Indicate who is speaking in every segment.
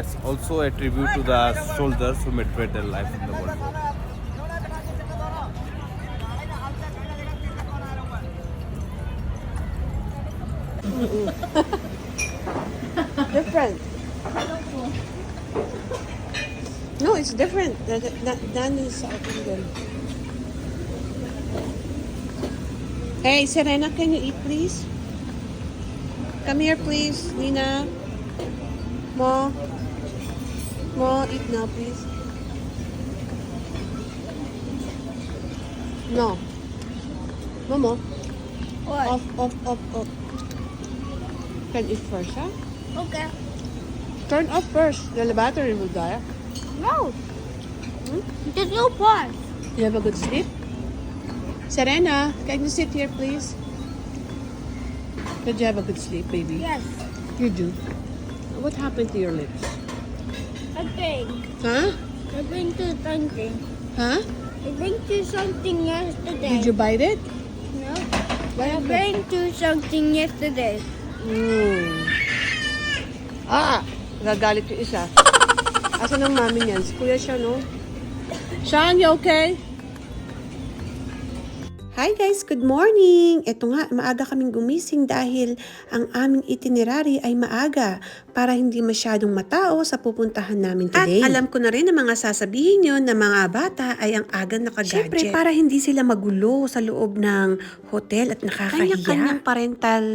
Speaker 1: that's also a tribute to the soldiers who made their life in the World War.
Speaker 2: Different. No, it's different. Than in South Indian. Hey, Serena, can you eat, please? Come here, please. Nina. Mo. Mo, eat now, please. No. Momo.
Speaker 3: What?
Speaker 2: Off. Can eat first, huh?
Speaker 3: Okay.
Speaker 2: Turn off first. The battery will die.
Speaker 3: No. There's no part.
Speaker 2: You have a good sleep? Serena, can you sit here, please? Did you have a good sleep, baby?
Speaker 3: Yes.
Speaker 2: You do. What happened to your lips?
Speaker 3: I think.
Speaker 2: Huh?
Speaker 3: I've been to something.
Speaker 2: Huh?
Speaker 3: I've been to something yesterday.
Speaker 2: Did you bite it?
Speaker 3: No.
Speaker 2: What
Speaker 3: I've
Speaker 2: happened?
Speaker 3: been to something yesterday.
Speaker 2: Gagalit yung isa. Asan ang mami niyan? Si Kuya siya, no? Sean, you okay? Hi guys, good morning! Ito nga, maaga kaming gumising dahil ang aming itinerary ay maaga para hindi masyadong matao sa pupuntahan namin today. At alam ko na rin na mga sasabihin nyo na mga bata ay ang aga nakagadget. Siyempre, para hindi sila magulo sa loob ng hotel at nakakahiya. Kanya-kanyang parental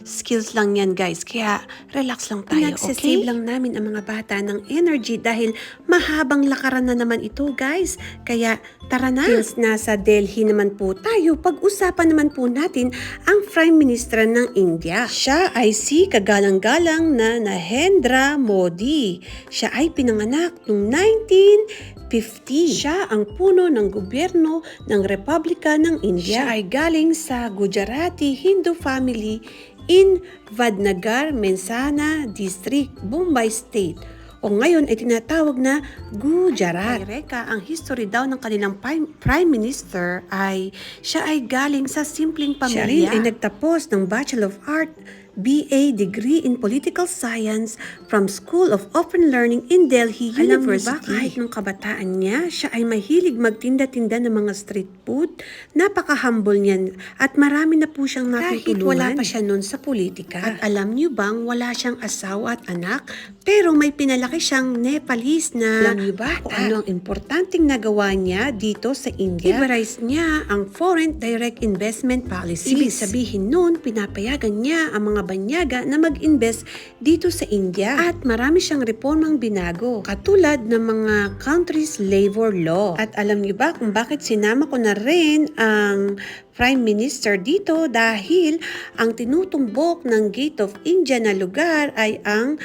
Speaker 2: skills lang yan guys, kaya relax lang tayo, okay? Lang namin ang mga bata ng energy dahil mahabang lakaran na naman ito guys. Kaya tara na! Since nasa Delhi naman po tayo, pag-usapan naman po natin ang Prime Minister ng India. Siya ay si kagalang-galang na Narendra Modi. Siya ay pinanganak noong 1950. Siya ang puno ng gobyerno ng Republika ng India. Siya ay galing sa Gujarati Hindu family in Vadnagar, Mensana District, Bombay State. O ngayon ay tinatawag na Gujarat. Kay Reka, ang history daw ng kanilang Prime Minister ay siya ay galing sa simpleng pamilya. Siya rin ay nagtapos ng Bachelor of Art, BA degree in Political Science from School of Open Learning in Delhi University. Alam mo ba, kahit nung kabataan niya, siya ay mahilig magtinda-tinda ng mga street food. Napaka-humble niyan at marami na po siyang natutulungan. Kahit wala pa siya noon sa politika. At alam niyo bang wala siyang asawa at anak, pero may pinalaki siyang Nepalese na alam niyo ba kung ano ang importanteng nagawa niya dito sa India? Liberalize niya ang Foreign Direct Investment Policies. Ibig sabihin noon, pinapayagan niya ang mga banyaga na mag-invest dito sa India at marami siyang reformang binago katulad ng mga country's labor law. At alam niyo ba kung bakit sinama ko na rin ang Prime Minister dito? Dahil ang tinutumbok ng Gate of India na lugar ay ang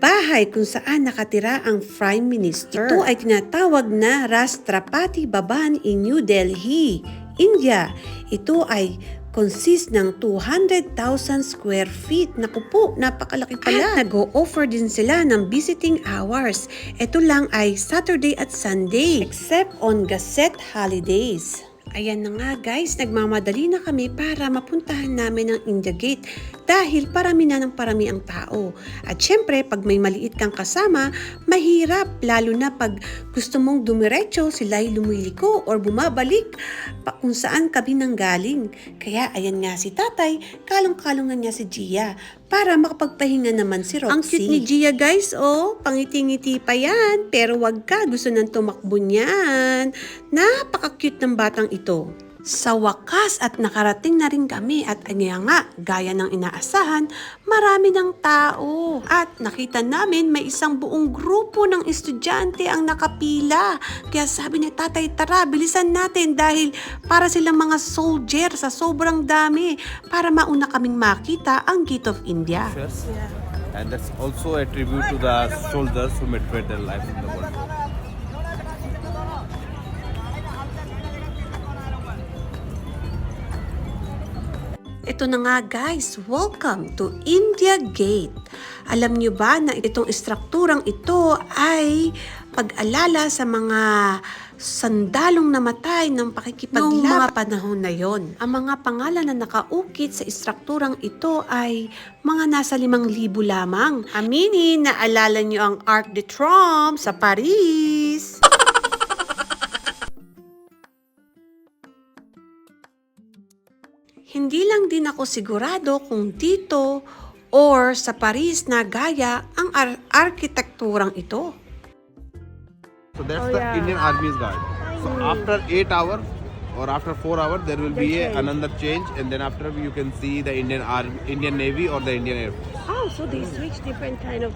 Speaker 2: bahay kung saan nakatira ang Prime Minister. Ito ay tinatawag na Rashtrapati Bhavan in New Delhi, India. Ito ay consist ng 200,000 square feet. Naku po, napakalaki pala. At nag-o-offer din sila ng visiting hours. Ito lang ay Saturday at Sunday, except on Gazette holidays. Ayan na nga guys, nagmamadali na kami para mapuntahan namin ang India Gate dahil parami na ng parami ang tao. At syempre, pag may maliit kang kasama, mahirap, lalo na pag gusto mong dumiretso, sila'y lumiliko or bumabalik pa kung saan kami nanggaling. Kaya ayan nga si tatay, kalong-kalongan niya si Gia para makapagpahinga naman si Roxy. Ang cute ni Gia guys, oh, pangiti-ngiti pa yan, pero wag ka, gusto nang tumakbo niyan. Napaka-cute ng batang ito. Sa wakas at nakarating na rin kami at anya nga, gaya ng inaasahan, marami ng tao. At nakita namin may isang buong grupo ng estudyante ang nakapila. Kaya sabi ni tatay, tara, bilisan natin dahil para silang mga soldier sa sobrang dami para mauna kaming makita ang Gate of India.
Speaker 1: And that's also a tribute to the soldiers who made their life in the World War.
Speaker 2: Ito na nga guys, welcome to India Gate. Alam nyo ba na itong istrukturang ito ay pag-alala sa mga sandalong namatay ng pakikipaglaban noong mga panahon na yon. Ang mga pangalan na nakaukit sa istrukturang ito ay mga nasa 5,000 lamang. Aminin, naalala nyo ang Arc de Triomphe sa Paris. Hindi lang din ako sigurado kung dito or sa Paris na gaya ang arkitekturang ito.
Speaker 1: So that's the Indian Army's guard. So after 8 hours or after 4 hours, there will be another change, and then after you can see the Indian Navy or the Indian Air Force.
Speaker 2: Oh, so they switch different kind of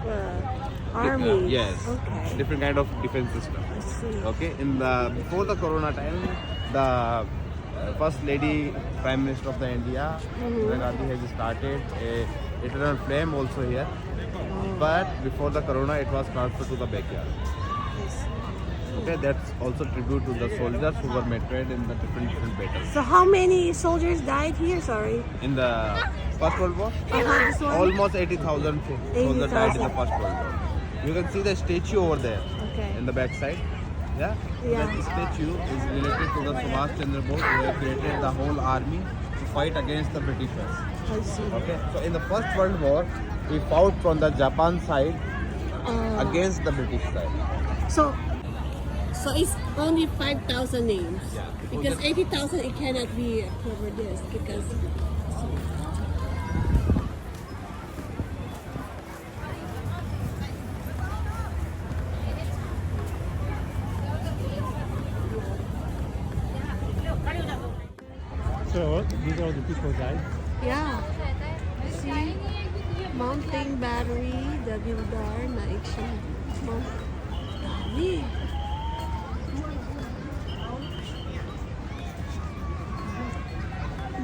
Speaker 2: armies.
Speaker 1: Yes.
Speaker 2: Okay.
Speaker 1: Different kind of defense system.
Speaker 2: I see.
Speaker 1: Okay. Before the Corona time, the First Lady Prime Minister of the India, Indira Gandhi, has started a eternal flame also here. But before the Corona, it was transferred to the backyard. Okay, that's also tribute to the soldiers who were martyred in the different battles.
Speaker 2: So how many soldiers died here? Sorry.
Speaker 1: In the First World War,
Speaker 2: This one?
Speaker 1: almost 80,000 soldiers died in the First World War. You can see the statue over there
Speaker 2: Okay.
Speaker 1: in the back side. Yeah?
Speaker 2: Yeah.
Speaker 1: That statue is related to the Subhash Chandra Bose, who have created the whole army to fight against the Britishers.
Speaker 2: I see.
Speaker 1: Okay, so in the First World War, he fought from the Japan side against the British side.
Speaker 2: So it's only 5,000 names.
Speaker 1: Yeah.
Speaker 2: Because 80,000 it cannot be cover this because
Speaker 4: So these are the people died.
Speaker 2: yeah. See, mountain battery, the Gildar na action. Dami.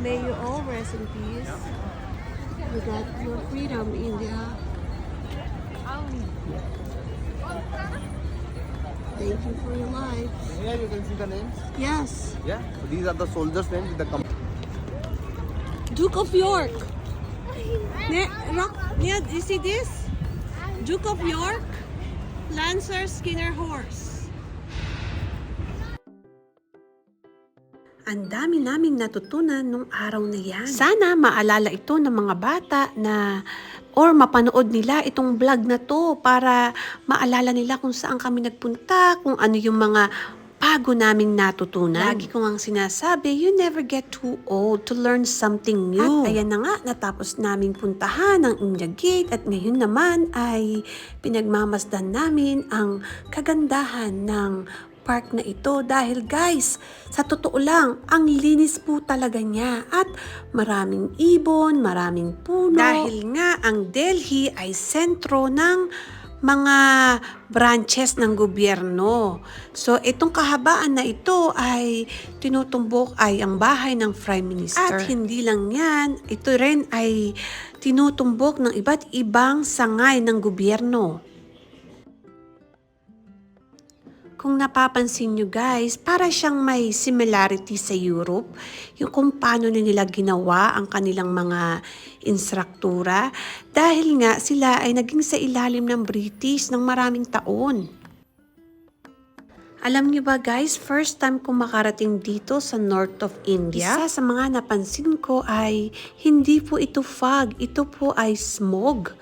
Speaker 2: May you all rest in peace. You got your freedom, India. Thank you for your life.
Speaker 1: Here you can see the names.
Speaker 2: Yes.
Speaker 1: Yeah, so these are the soldiers' names with the
Speaker 2: Duke of York. Yeah, you see this? Duke of York, Lancer Skinner Horse. Ang dami naming natutunan nung araw na yan. Sana maalala ito ng mga bata na or mapanood nila itong vlog na to para maalala nila kung saan kami nagpunta, kung ano yung mga bago naming natutunan. Lagi ko ngang sinasabi, you never get too old to learn something new. At ayan na nga, natapos naming puntahan ang India Gate at ngayon naman ay pinagmamasdan namin ang kagandahan ng park na ito dahil guys, sa totoo lang, ang linis po talaga niya at maraming ibon, maraming puno. Dahil nga ang Delhi ay sentro ng mga branches ng gobyerno. So itong kahabaan na ito ay tinutumbok ay ang bahay ng Prime Minister. At hindi lang yan, ito rin ay tinutumbok ng iba't ibang sangay ng gobyerno. Kung napapansin nyo guys, para siyang may similarity sa Europe, yung kung paano na nila ginawa ang kanilang mga instruktura dahil nga sila ay naging sa ilalim ng British ng maraming taon. Alam niyo ba guys, first time ko makarating dito sa north of India, isa sa mga napansin ko ay hindi po ito fog, ito po ay smog.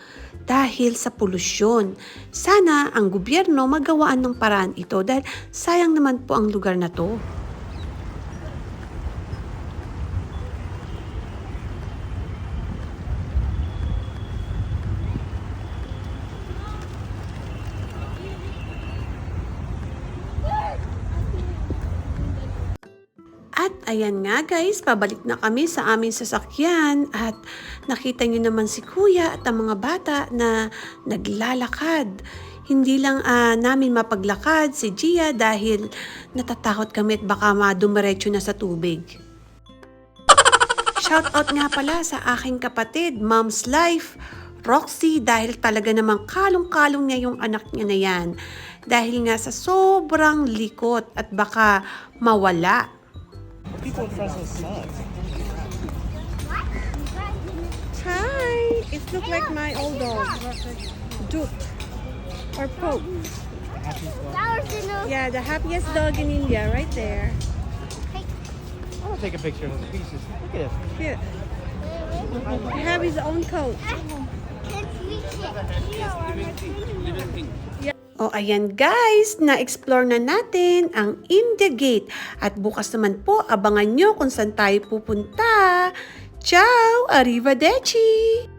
Speaker 2: Dahil sa polusyon. Sana ang gobyerno magawaan ng paraan ito dahil sayang naman po ang lugar na to. At ayan nga guys, pabalik na kami sa aming sasakyan at nakita nyo naman si Kuya at ang mga bata na naglalakad. Hindi lang namin mapaglakad si Gia dahil natatakot kami at baka madumiretso na sa tubig. Shoutout nga pala sa aking kapatid, Mom's Life, Roxy, dahil talaga namang kalong-kalong niya yung anak niya na yan. Dahil nga sa sobrang likot at baka mawala.
Speaker 4: People in France suck.
Speaker 2: Hi! It looks like my old dog. Duke. Or Pope. Yeah, the happiest dog in India, right there.
Speaker 4: I want to take a picture of the pieces. Look at this.
Speaker 2: Cute. He have his own coat. O ayan guys, na-explore na natin ang India Gate. At bukas naman po, abangan nyo kung saan tayo pupunta. Ciao! Arrivederci!